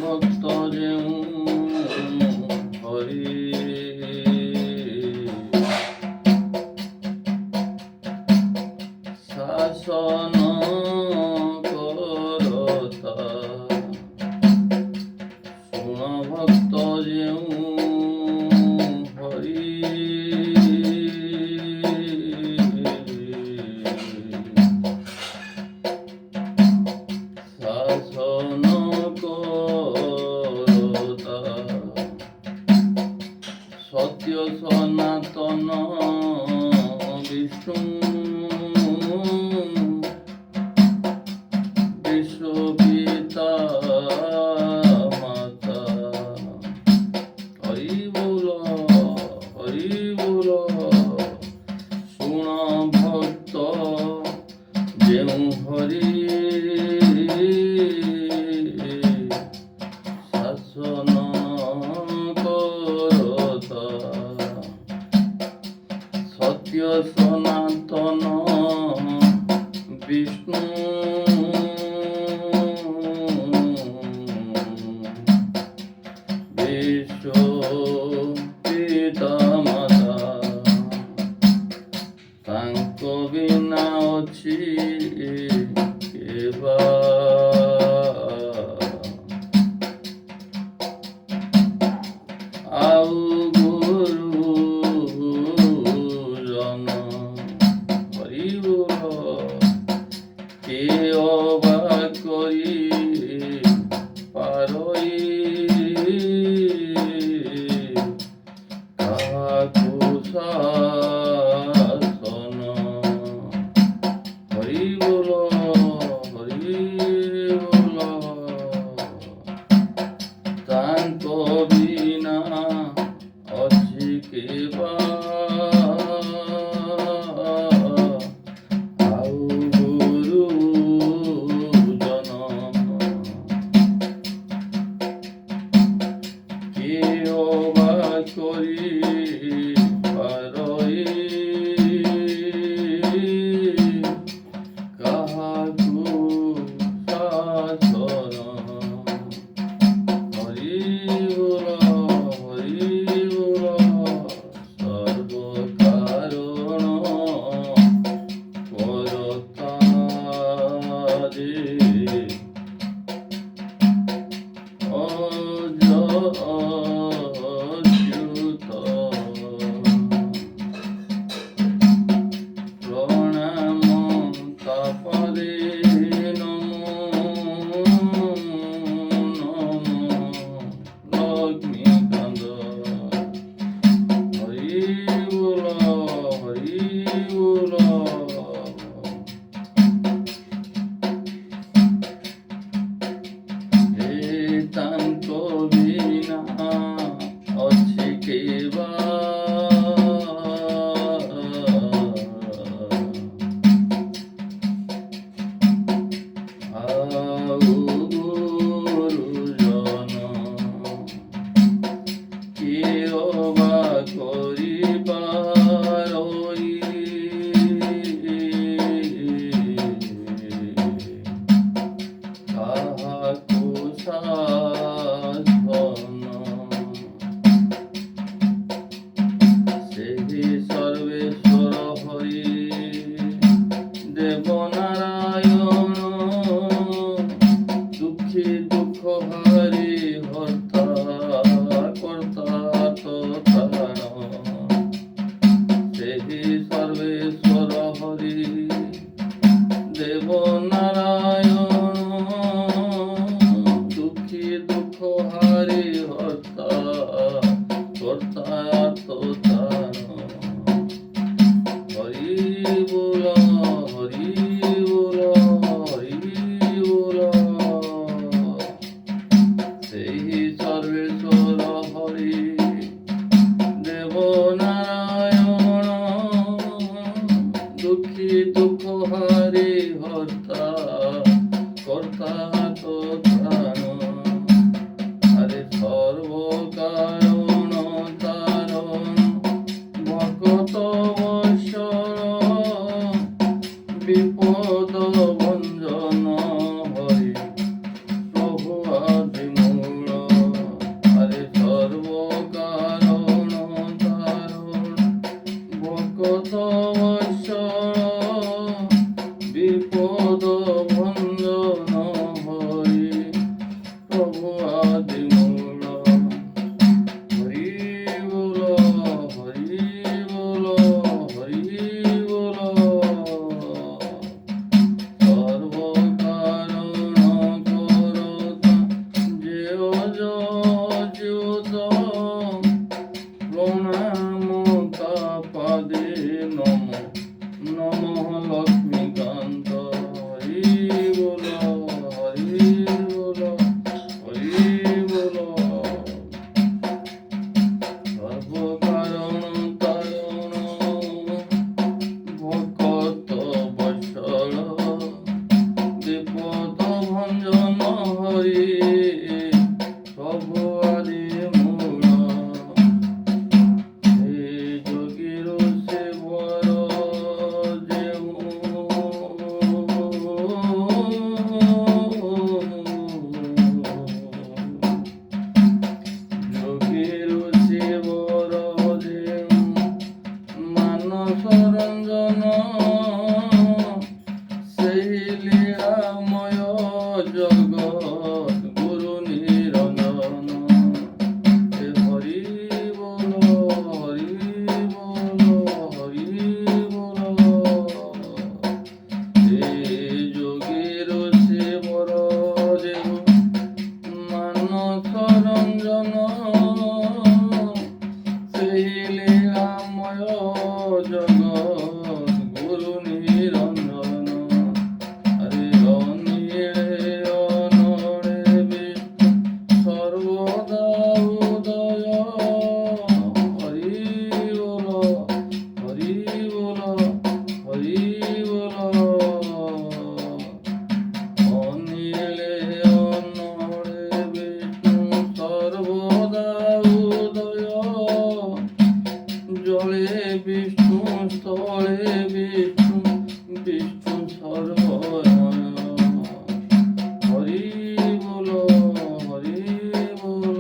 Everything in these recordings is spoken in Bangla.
ভক্ত যেউ হরি শাসন করতা শুণ ভক্ত যেউ হরি শাসন করতা সত্য সনাতন বিষ্ণু বিশ্বপিতা মাতা হরি বল শুণ ভক্ত যেউ হরি শাসন করতা সত্য সনাতন বিষ্ণু বিশ্ব পিতা মাতা ତାଙ୍କ ବିନା ଅଛି କେବା ଆଉ ଗୁରୁଜନ ହରିବ କେ ଅବା କରି ପାରଇ କାହାକୁ শাসন হরি বল তাଙ୍କ বিনা ଅଛି କେବା ଆଉ ଗୁରୁଜନ କେ ଅବା କରି ପାରଇ କାହାକୁ শাসন হরি বল সর্ব কারণ করতা যে অচ্যুত প্রণাম তাপরে নমো লক্ষ্মীকান্ত হরি বল হে ତାଙ୍କ ବିନା ଅଛି କେବା ଆଉ ଗୁରୁଜନ କେ ଅବା କରି ପାରଇ କାହାକୁ শাসন ସେହି ସର୍ବେଶ୍ୱର ହରି দেবনারায়ণ দুঃখী দুঃখ হারি হর্তা কর্তা তথাণ ସେହି সর্বেশ্বর হরি দেবনারায়ণ দুঃখী দুঃখ হরি সবরে মূল হে যোগীর সে বড় যেউ যোগীর সে বড় যেউ মানস রঞ্জন সেই লীলাময় জগৎ গুরু নিরঞ্জন হে হরি বল হরি বল হরি বল হে যোগীর সে বড় যেউ মানস রঞ্জন সেই লীলাময় জগৎ গুরু নিরঞ্জন হরে অনিলে অনড়ে বিষ্ণু সর্বদা উদয় হরি বল হরি বল হরি বল অনিলে অনড়ে বিষ্ণু সর্বদা উদয় জলে বিষ্ণু স্থলে বিষ্ণু বিষ্ণু সর্বময় হরি বল হরি বল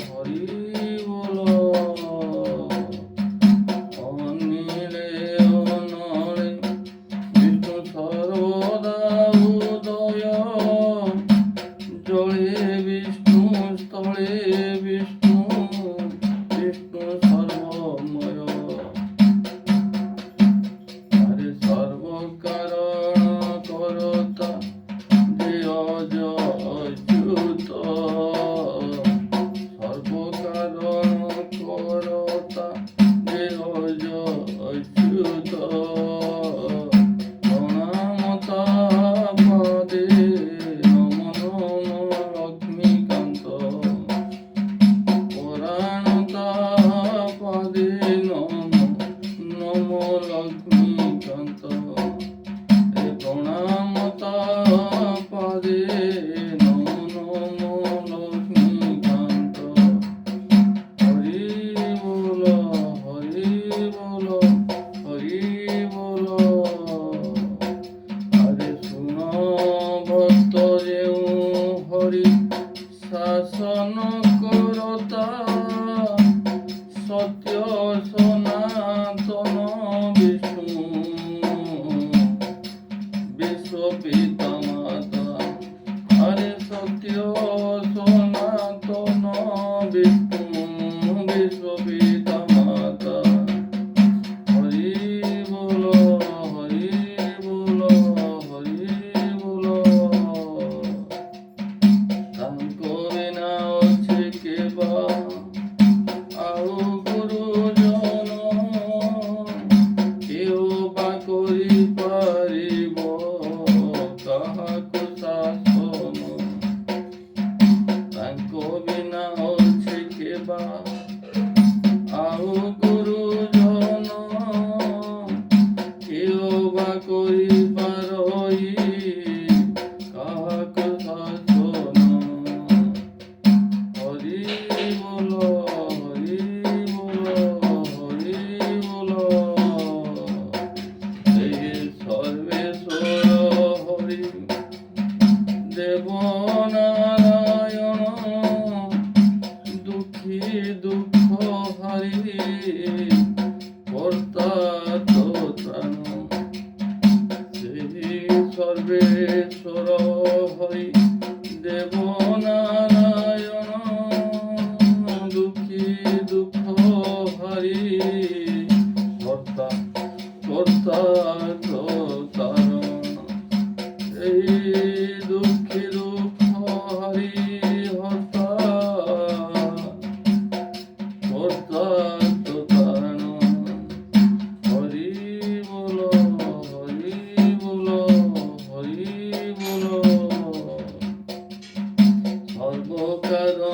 হরি বল অনিলে অনড়ে বিষ্ণু সর্বদা উদয় জলে বিষ্ণু স্থলে বিষ্ণু বিষ্ণু সর্বময় হরে সর্বকারণ করতা যে অজ অচ্যুত সর্বকারণ করতা যে অজ অচ্যুত প্রণামতা পদে নম নম লক্ষ্মীকান্ত পুরাণতা পদে নম নম লক্ষ্মীকান্ত হে প্রণামতা পদে নম নম লক্ষ্মীকান্ত হরি বল হরি বল হরি বল আরে শুন ভক্ত যেউ হরি শাসন করতা সত্য সনাতন বিষ্ণু বিশ্ব পিতা মাতা হরে সত্য সনাতন বিষ্ণু বিশ্ব পিতা মাতা হরি বল হরি বল হরি বল তাঙ্ক বিনা আছে কেবা ଆଉ ଗୁରୁଜନ କେଉ ବା କରିପାରିବ କାହାକୁ ଶାସନ ତାଙ୍କ ବିନା ଅଛି କେବା ଆଉ ଗୁରୁଜନ କେଉ ବା କରିପାରଇ କାହାକୁ ଶାସନ হরি বল হরি বল হরি বল হে সর্বেশ্বর হরি দেব নারায়ণ দুঃখী দুঃখ হারি কর্তা তো ত্রাণ সেই সর্বেশ্বর হরি দেব নারায়ণ দুঃখী দুঃখ হারি কর্তা কর্তা তো তারণ এই দুঃখী দুঃখ হারি হর্তা কর্তা তো তারণ হরি বল হরি বল হরি বল সর্বকারণ